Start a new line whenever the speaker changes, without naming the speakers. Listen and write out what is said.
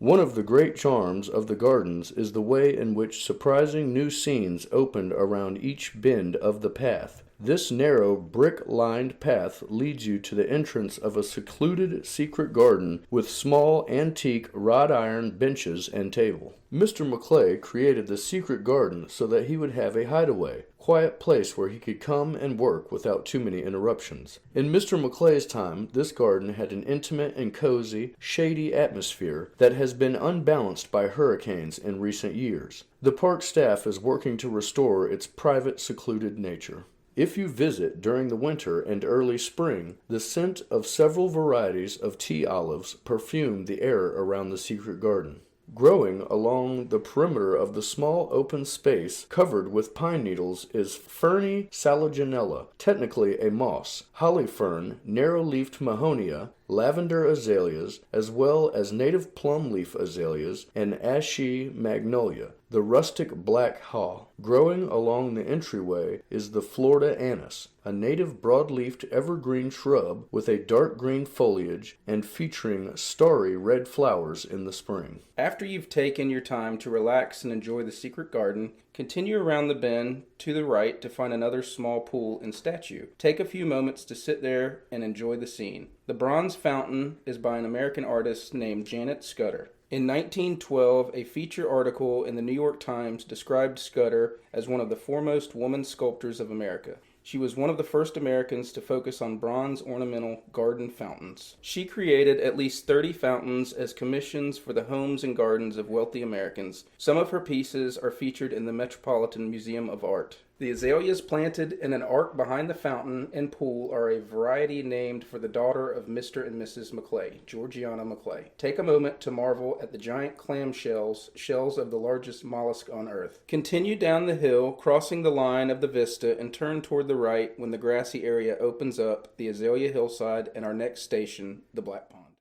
One of the great charms of the gardens is the way in which surprising new scenes opened around each bend of the path. This narrow, brick-lined path leads you to the entrance of a secluded secret garden with small, antique, wrought-iron benches and table. Mr. Maclay created the secret garden so that he would have a hideaway, quiet place where he could come and work without too many interruptions. In Mr. Maclay's time, this garden had an intimate and cozy, shady atmosphere that has been unbalanced by hurricanes in recent years. The park staff is working to restore its private, secluded nature. If you visit during the winter and early spring, the scent of several varieties of tea olives perfume the air around the secret garden. Growing along the perimeter of the small open space covered with pine needles is Ferny salogenella, technically a moss, holly fern, narrow-leafed mahonia, lavender azaleas, as well as native plum-leaf azaleas and ashy magnolia, the rustic black haw. Growing along the entryway is the Florida anise, a native broad-leafed evergreen shrub with a dark green foliage and featuring starry red flowers in the spring.
After you've taken your time to relax and enjoy the secret garden, continue around the bend to the right to find another small pool and statue. Take a few moments to sit there and enjoy the scene. The bronze fountain is by an American artist named Janet Scudder. In 1912, a feature article in the New York Times described Scudder as one of the foremost woman sculptors of America. She was one of the first Americans to focus on bronze ornamental garden fountains. She created at least 30 fountains as commissions for the homes and gardens of wealthy Americans. Some of her pieces are featured in the Metropolitan Museum of Art. The azaleas planted in an arc behind the fountain and pool are a variety named for the daughter of Mr. and Mrs. Maclay, Georgiana Maclay. Take a moment to marvel at the giant clam shells, shells of the largest mollusk on Earth. Continue down the hill, crossing the line of the vista, and turn toward the right when the grassy area opens up, the azalea hillside, and our next station, the Black Pond.